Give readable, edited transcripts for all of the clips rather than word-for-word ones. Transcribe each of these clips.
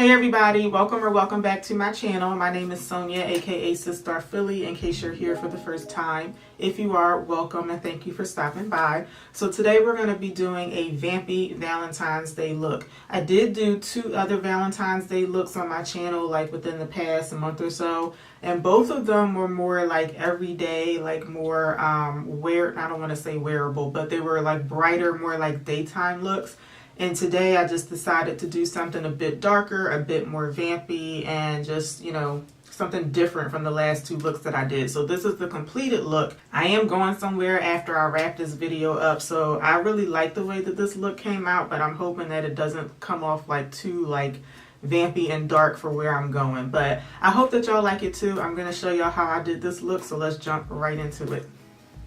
Hey everybody, welcome or welcome back to my channel. My name is Sonia, aka Sister Philly, in case you're here for the first time. If you are, welcome and thank you for stopping by. So today we're going to be doing a Vampy Valentine's Day look. I did do 2 other Valentine's Day looks on my channel like within the past month or so, and both of them were more like everyday, like more I don't want to say wearable, but they were like brighter, more like daytime looks. And today I just decided to do something a bit darker, a bit more vampy, and just, you know, something different from the last 2 looks that I did. So this is the completed look. I am going somewhere after I wrap this video up, so I really like the way that this look came out, but I'm hoping that it doesn't come off like too like vampy and dark for where I'm going. But I hope that y'all like it too. I'm going to show y'all how I did this look, so let's jump right into it.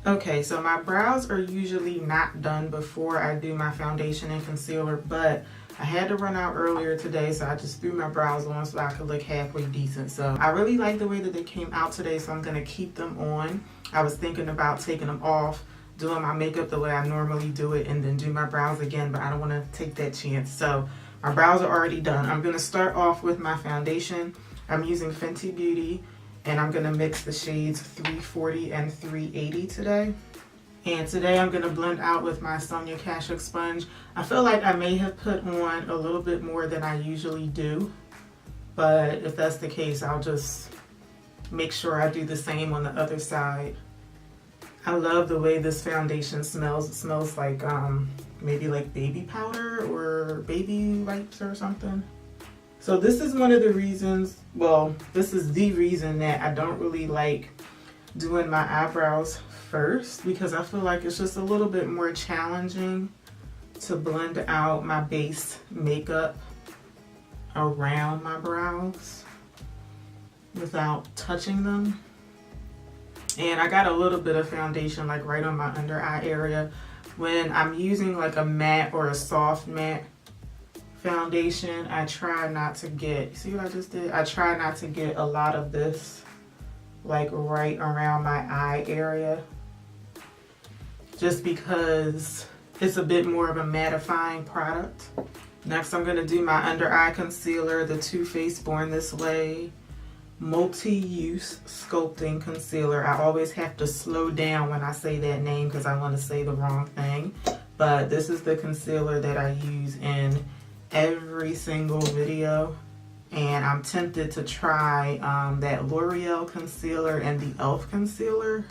Okay, so my brows are usually not done before I do my foundation and concealer, but I had to run out earlier today, so I just threw my brows on so I could look halfway decent. So I really like the way that they came out today, so I'm going to keep them on. I was thinking about taking them off, doing my makeup the way I normally do it, and then do my brows again, but I don't want to take that chance. So my brows are already done. I'm going to start off with my foundation. I'm using Fenty Beauty. And I'm going to mix the shades 340 and 380 today. And today I'm going to blend out with my Sonia Kashuk sponge. I feel like I may have put on a little bit more than I usually do. But if that's the case, I'll just make sure I do the same on the other side. I love the way this foundation smells. It smells like maybe like baby powder or baby wipes or something. So this is one of the reasons, well, this is the reason that I don't really like doing my eyebrows first, because I feel like it's just a little bit more challenging to blend out my base makeup around my brows without touching them. And I got a little bit of foundation like right on my under eye area. When I'm using like a matte or a soft matte foundation, I try not to get, see what I just did? I try not to get a lot of this like right around my eye area, just because it's a bit more of a mattifying product. Next, I'm going to do my under eye concealer, the Too Faced Born This Way multi-use sculpting concealer. I always have to slow down when I say that name because I want to say the wrong thing, but this is the concealer that I use in every single video, and I'm tempted to try that L'Oreal concealer and the e.l.f. concealer,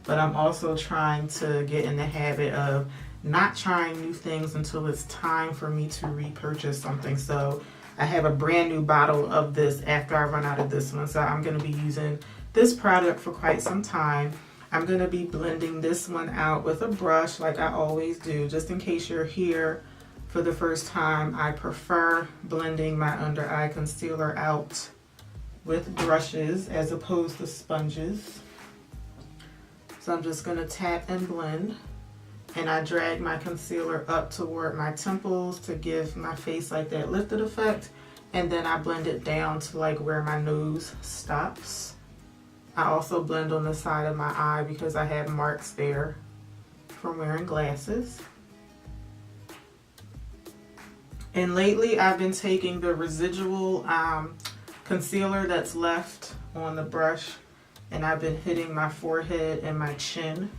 but I'm also trying to get in the habit of not trying new things until it's time for me to repurchase something. So I have a brand new bottle of this after I run out of this one, so I'm going to be using this product for quite some time. I'm going to be blending this one out with a brush like I always do. Just in case you're here for the first time, I prefer blending my under eye concealer out with brushes as opposed to sponges. So I'm just going to tap and blend, and I drag my concealer up toward my temples to give my face like that lifted effect, and then I blend it down to like where my nose stops. I also blend on the side of my eye because I have marks there from wearing glasses. And lately I've been taking the residual concealer that's left on the brush, and I've been hitting my forehead and my chin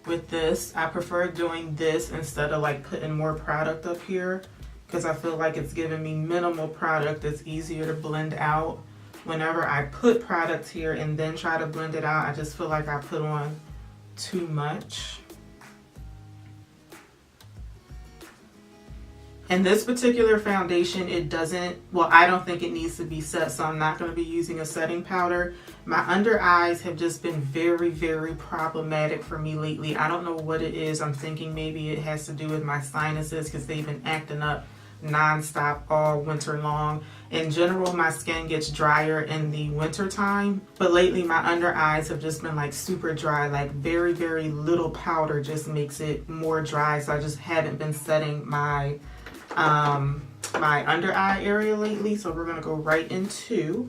with this. I prefer doing this instead of like putting more product up here, because I feel like it's giving me minimal product. It's easier to blend out. Whenever I put product here and then try to blend it out, I just feel like I put on too much. And this particular foundation, it doesn't, well, I don't think it needs to be set, so I'm not going to be using a setting powder. My under eyes have just been very, very problematic for me lately. I don't know what it is. I'm thinking maybe it has to do with my sinuses, because they've been acting up non-stop all winter long. In general, my skin gets drier in the winter time, but lately my under eyes have just been like super dry, like very, very little powder just makes it more dry. So I just haven't been setting my my under eye area lately. So we're going to go right into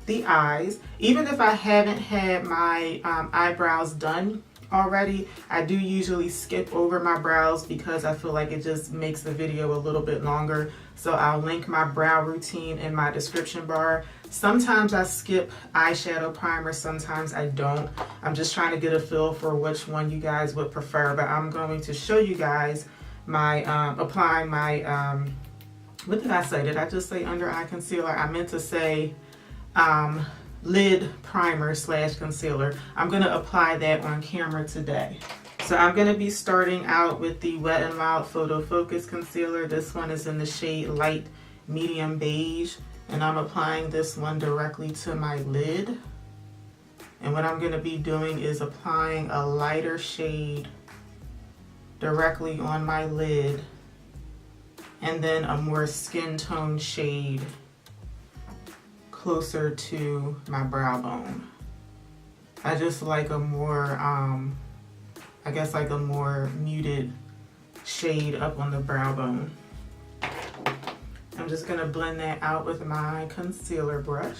the eyes. Even if I haven't had my eyebrows done, already. I do usually skip over my brows because I feel like it just makes the video a little bit longer. So I'll link my brow routine in my description bar. Sometimes I skip eyeshadow primer, sometimes I don't. I'm just trying to get a feel for which one you guys would prefer, but I'm going to show you guys my applying my what did I say? Did I just say under eye concealer? I meant to say lid primer slash concealer. I'm going to apply that on camera today. So I'm going to be starting out with the Wet n Wild Photo Focus Concealer. This one is in the shade Light Medium Beige, and I'm applying this one directly to my lid. And what I'm going to be doing is applying a lighter shade directly on my lid, and then a more skin tone shade closer to my brow bone. I just like a more, I guess like a more muted shade up on the brow bone. I'm just gonna blend that out with my concealer brush.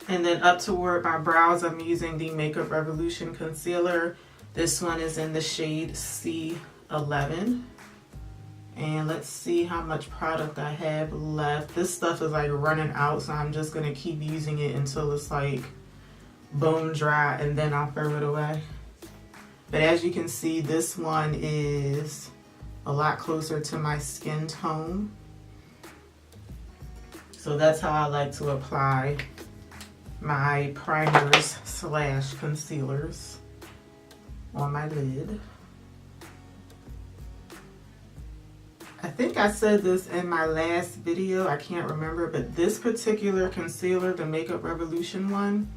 And then up toward my brows, I'm using the Makeup Revolution concealer. This one is in the shade C11. And let's see how much product I have left. This stuff is like running out, so I'm just gonna keep using it until it's like bone dry, and then I'll throw it away. But as you can see, this one is a lot closer to my skin tone. So that's how I like to apply my primers slash concealers on my lid. I think I said this in my last video, I can't remember, but this particular concealer, the Makeup Revolution one,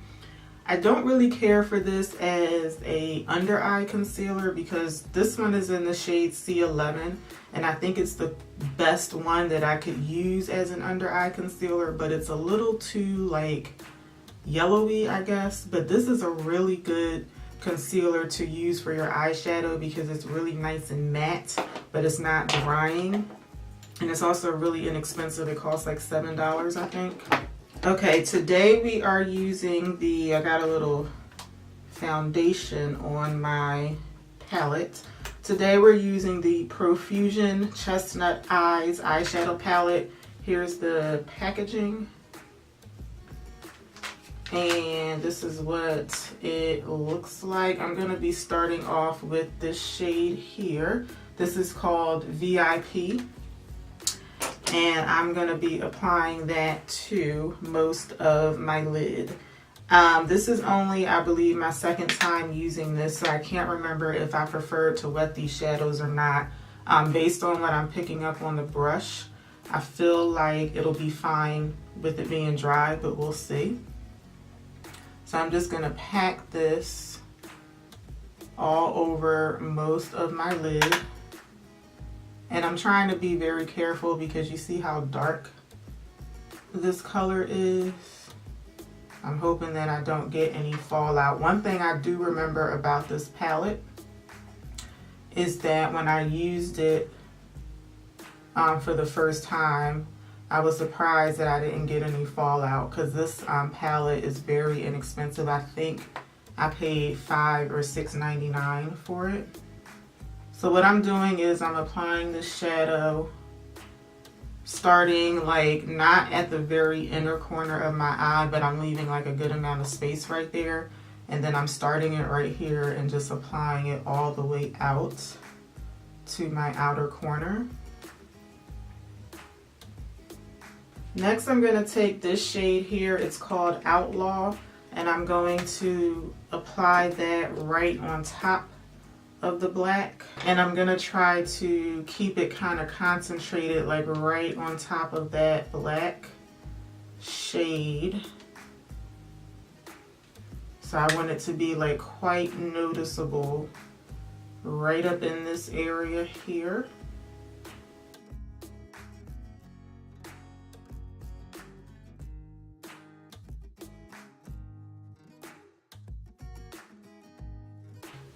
I don't really care for this as a under eye concealer because this one is in the shade C11, and I think it's the best one that I could use as an under eye concealer, but it's a little too like yellowy, I guess. But this is a really good concealer to use for your eyeshadow because it's really nice and matte, but it's not drying. And it's also really inexpensive. It costs like $7, I think. Okay, today we are using the, I got a little foundation on my palette. Today we're using the Profusion Chestnut Eyes eyeshadow palette. Here's the packaging. And this is what it looks like. I'm going to be starting off with this shade here. This is called VIP. And I'm going to be applying that to most of my lid. This is only, I believe, my second time using this, so I can't remember if I prefer to wet these shadows or not. Based on what I'm picking up on the brush, I feel like it'll be fine with it being dry, but we'll see. So I'm just going to pack this all over most of my lid. And I'm trying to be very careful because you see how dark this color is. I'm hoping that I don't get any fallout. One thing I do remember about this palette is that when I used it for the first time, I was surprised that I didn't get any fallout because this palette is very inexpensive. I think I paid $5 or $6.99 for it. So what I'm doing is I'm applying the shadow starting like not at the very inner corner of my eye, but I'm leaving like a good amount of space right there. And then I'm starting it right here and just applying it all the way out to my outer corner. Next, I'm going to take this shade here. It's called Outlaw, and I'm going to apply that right on top of the black, and I'm gonna try to keep it kind of concentrated like right on top of that black shade. So I want it to be like quite noticeable right up in this area here.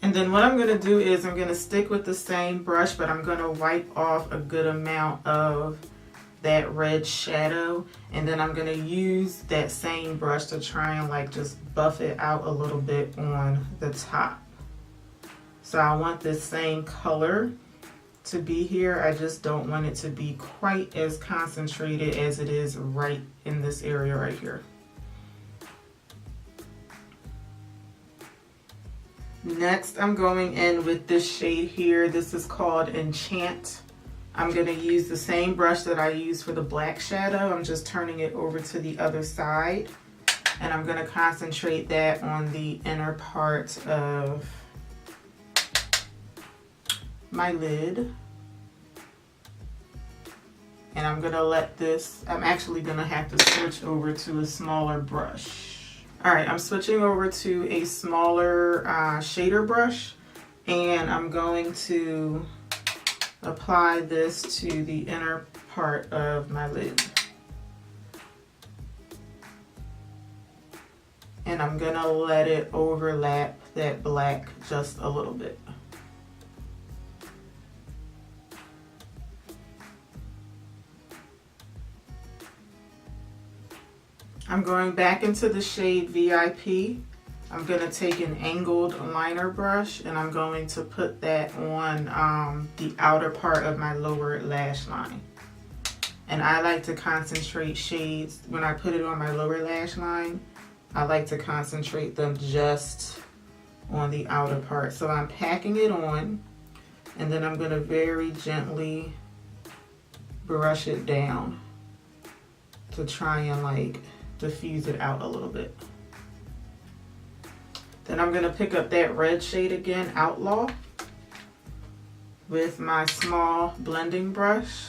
And then what I'm going to do is I'm going to stick with the same brush, but I'm going to wipe off a good amount of that red shadow, and then I'm gonna use that same brush to try and like just buff it out a little bit on the top. So I want this same color to be here. I just don't want it to be quite as concentrated as it is right in this area right here. Next, I'm going in with this shade here. This is called Enchant. I'm going to use the same brush that I used for the black shadow. I'm just turning it over to the other side. And I'm going to concentrate that on the inner part of my lid. And I'm going to let this, I'm actually going to have to switch over to a smaller brush. All right, I'm switching over to a smaller shader brush, and I'm going to apply this to the inner part of my lid. And I'm gonna let it overlap that black just a little bit. I'm going back into the shade VIP. I'm going to take an angled liner brush and I'm going to put that on the outer part of my lower lash line. And I like to concentrate shades, when I put it on my lower lash line, I like to concentrate them just on the outer part. So I'm packing it on, and then I'm going to very gently brush it down to try and like diffuse it out a little bit. Then I'm going to pick up that red shade again, Outlaw, with my small blending brush,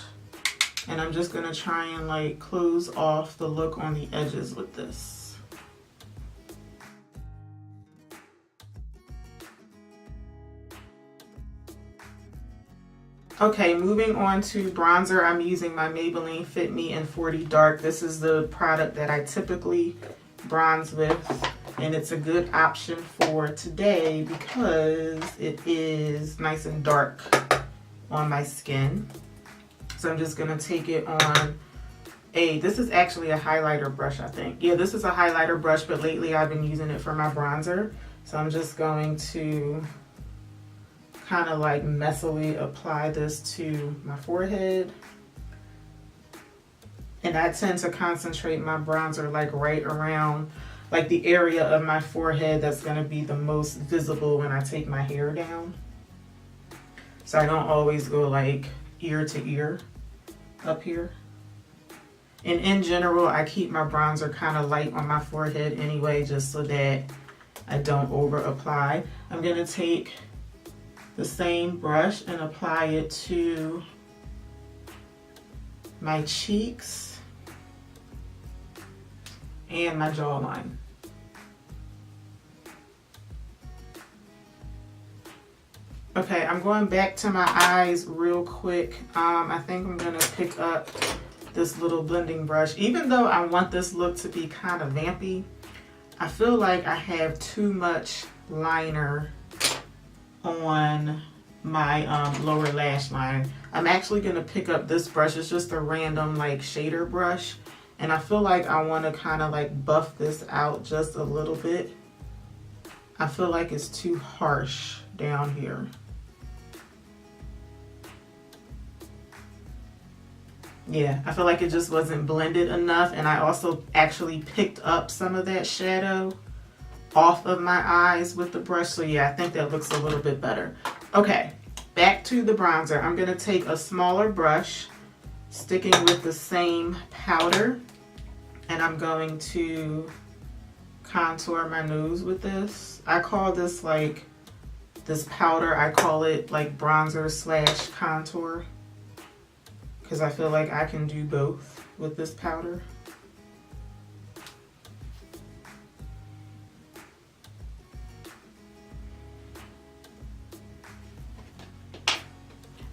and I'm just going to try and like close off the look on the edges with this. Okay, moving on to bronzer, I'm using my Maybelline Fit Me in 40 Dark. This is the product that I typically bronze with, and it's a good option for today because it is nice and dark on my skin. So I'm just gonna take it on this is actually a highlighter brush, I think. Yeah, this is a highlighter brush, but lately I've been using it for my bronzer. So I'm just going to kind of like messily apply this to my forehead. And I tend to concentrate my bronzer like right around like the area of my forehead that's going to be the most visible when I take my hair down. So I don't always go like ear to ear up here. And in general, I keep my bronzer kind of light on my forehead anyway, just so that I don't over apply. I'm going to take the same brush and apply it to my cheeks and my jawline. Okay, I'm going back to my eyes real quick. I think I'm gonna pick up this little blending brush. Even though I want this look to be kind of vampy, I feel like I have too much liner on my lower lash line. I'm actually going to pick up this brush. It's just a random like shader brush, and I feel like I want to kind of like buff this out just a little bit. I feel like it's too harsh down here. Yeah, I feel like it just wasn't blended enough, and I also actually picked up some of that shadow off of my eyes with the brush. So yeah, I think that looks a little bit better. Okay, back to the bronzer. I'm going to take a smaller brush, sticking with the same powder, and I'm going to contour my nose with this. I call this like, this powder, I call it like bronzer slash contour, because I feel like I can do both with this powder.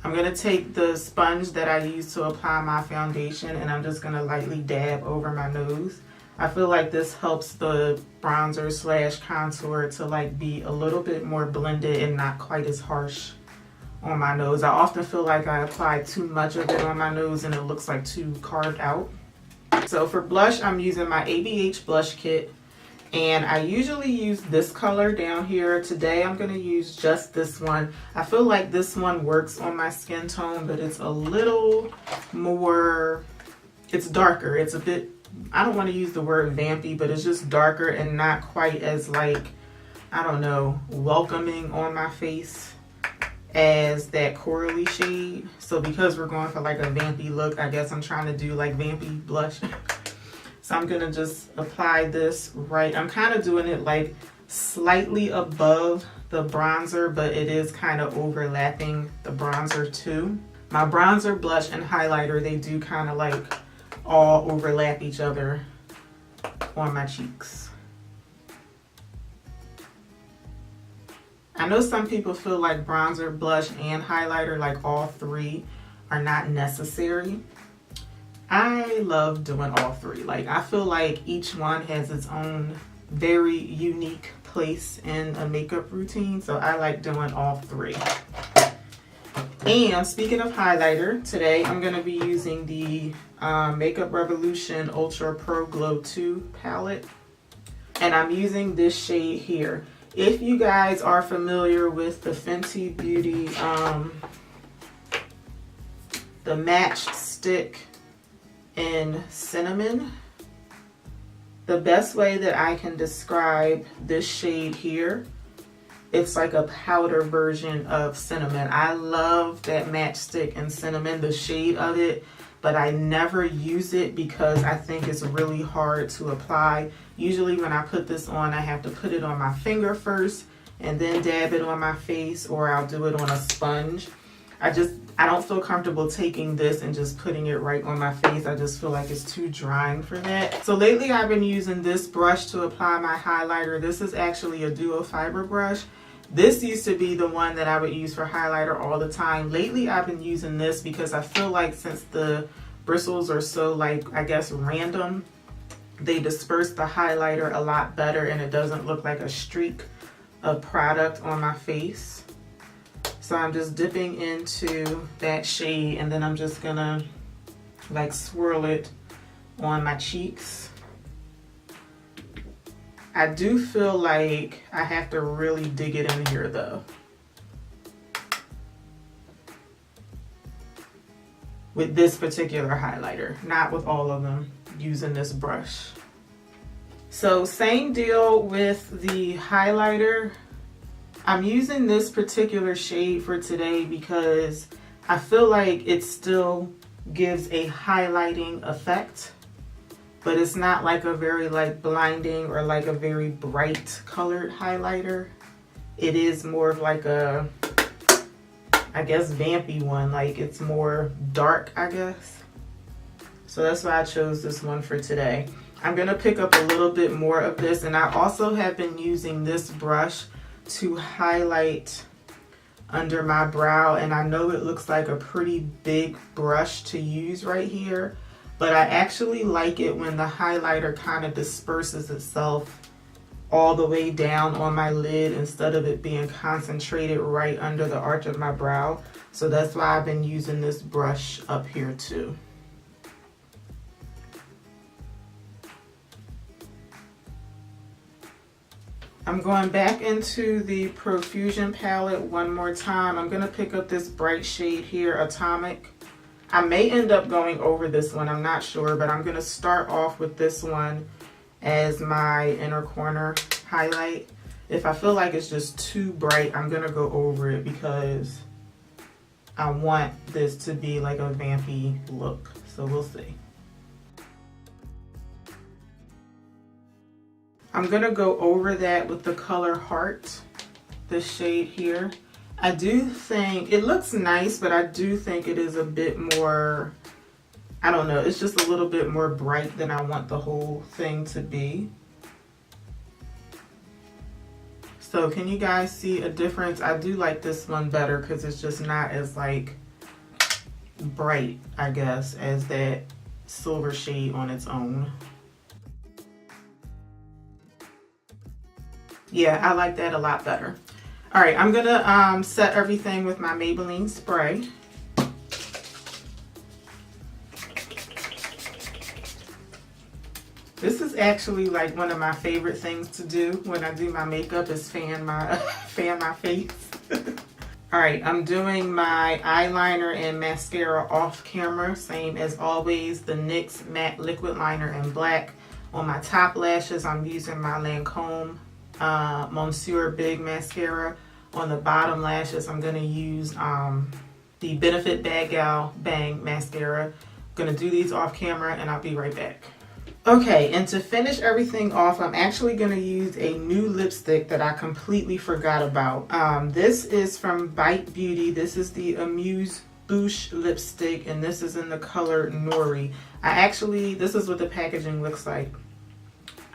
I'm going to take the sponge that I use to apply my foundation, and I'm just going to lightly dab over my nose. I feel like this helps the bronzer slash contour to like be a little bit more blended and not quite as harsh on my nose. I often feel like I apply too much of it on my nose and it looks like too carved out. So for blush, I'm using my ABH blush kit. And I usually use this color down here. Today I'm going to use just this one. I feel like this one works on my skin tone, but it's a little more, it's darker. It's a bit, I don't want to use the word vampy, but it's just darker and not quite as like, I don't know, welcoming on my face as that corally shade. So because we're going for like a vampy look, I guess I'm trying to do like vampy blush. So I'm gonna just apply this right. I'm kind of doing it like slightly above the bronzer, but it is kind of overlapping the bronzer too. My bronzer, blush, and highlighter, they do kind of like all overlap each other on my cheeks. I know some people feel like bronzer, blush, and highlighter, like all three, are not necessary. I love doing all three. Like, I feel like each one has its own very unique place in a makeup routine, so I like doing all three. And speaking of highlighter, today I'm going to be using the Makeup Revolution Ultra Pro Glow 2 palette, and I'm using this shade here. If you guys are familiar with the Fenty Beauty, the Match Stick in Cinnamon, the best way that I can describe this shade here, it's like a powder version of Cinnamon. I love that Matchstick in Cinnamon, the shade of it, but I never use it because I think it's really hard to apply. Usually when I put this on, I have to put it on my finger first and then dab it on my face, or I'll do it on a sponge. I don't feel comfortable taking this and just putting it right on my face. I just feel like it's too drying for that. So lately I've been using this brush to apply my highlighter. This is actually a duo fiber brush. This used to be the one that I would use for highlighter all the time. Lately I've been using this because I feel like since the bristles are so, like, I guess random, they disperse the highlighter a lot better and it doesn't look like a streak of product on my face. So I'm just dipping into that shade and then I'm just gonna like swirl it on my cheeks. I do feel like I have to really dig it in here though, with this particular highlighter, not with all of them, using this brush. So same deal with the highlighter. I'm using this particular shade for today because I feel like it still gives a highlighting effect, but it's not like a very like blinding or like a very bright colored highlighter. It is more of like a, I guess, vampy one. Like it's more dark, I guess. So that's why I chose this one for today. I'm gonna pick up a little bit more of this, and I also have been using this brush to highlight under my brow, and I know it looks like a pretty big brush to use right here, but I actually like it when the highlighter kind of disperses itself all the way down on my lid instead of it being concentrated right under the arch of my brow. So that's why I've been using this brush up here too. I'm going back into the Profusion palette one more time. I'm going to pick up this bright shade here, Atomic. I may end up going over this one, I'm not sure, but I'm going to start off with this one as my inner corner highlight. If I feel like it's just too bright, I'm going to go over it because I want this to be like a vampy look. So we'll see. I'm going to go over that with the color Heart, this shade here. I do think it looks nice, but I do think it is a bit more, I don't know, it's just a little bit more bright than I want the whole thing to be. So can you guys see a difference? I do like this one better because it's just not as like bright, I guess, as that silver shade on its own. Yeah, I like that a lot better. All right, I'm gonna set everything with my Maybelline spray. This is actually like one of my favorite things to do when I do my makeup is fan my face. All right, I'm doing my eyeliner and mascara off camera, same as always, the NYX Matte Liquid Liner in black. On my top lashes, I'm using my Lancome Monsieur Big Mascara. On the bottom lashes, I'm gonna use the Benefit Bad Gal Bang Mascara. I'm gonna do these off camera and I'll be right back. Okay, and to finish everything off, I'm actually going to use a new lipstick that I completely forgot about. This is from Bite Beauty. This is the Amuse Bousche lipstick, and this is in the color Nori. This is what the packaging looks like.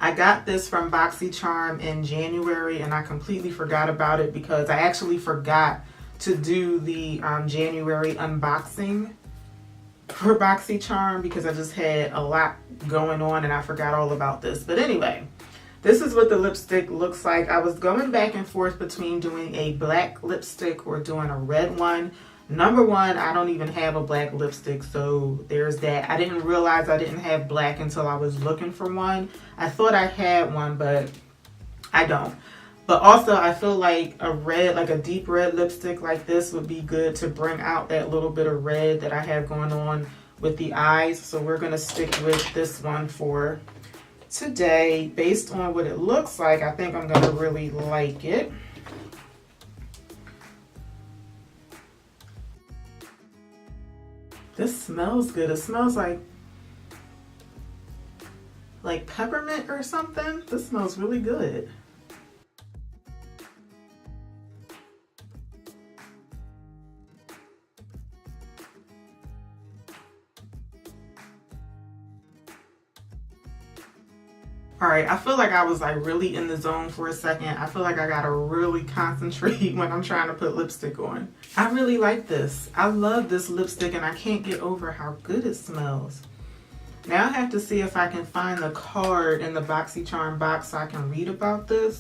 I got this from BoxyCharm in January, and I completely forgot about it because I actually forgot to do the January unboxing for BoxyCharm because I just had a lot going on and I forgot all about this. But anyway, this is what the lipstick looks like. I was going back and forth between doing a black lipstick or doing a red one. Number one, I don't even have a black lipstick, so there's that. I didn't realize I didn't have black until I was looking for one. I thought I had one, but I don't. But also, I feel like a red, like a deep red lipstick like this would be good to bring out that little bit of red that I have going on with the eyes. So we're going to stick with this one for today. Based on what it looks like, I think I'm going to really like it. This smells good. It smells like peppermint or something. This smells really good. All right, I feel like I was like really in the zone for a second. I feel like I gotta really concentrate when I'm trying to put lipstick on. I really like this. I love this lipstick and I can't get over how good it smells. Now I have to see if I can find the card in the BoxyCharm box so I can read about this.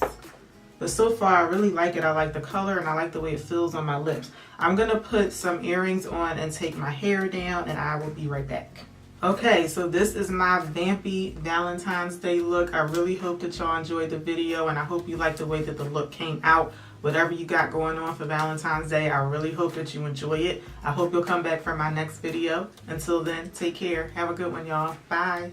But so far I really like it. I like the color and I like the way it feels on my lips. I'm gonna put some earrings on and take my hair down and I will be right back. Okay, so this is my Vampy Valentine's Day look. I really hope that y'all enjoyed the video and I hope you like the way that the look came out. Whatever you got going on for Valentine's Day, I really hope that you enjoy it. I hope you'll come back for my next video. Until then, take care. Have a good one, y'all. Bye.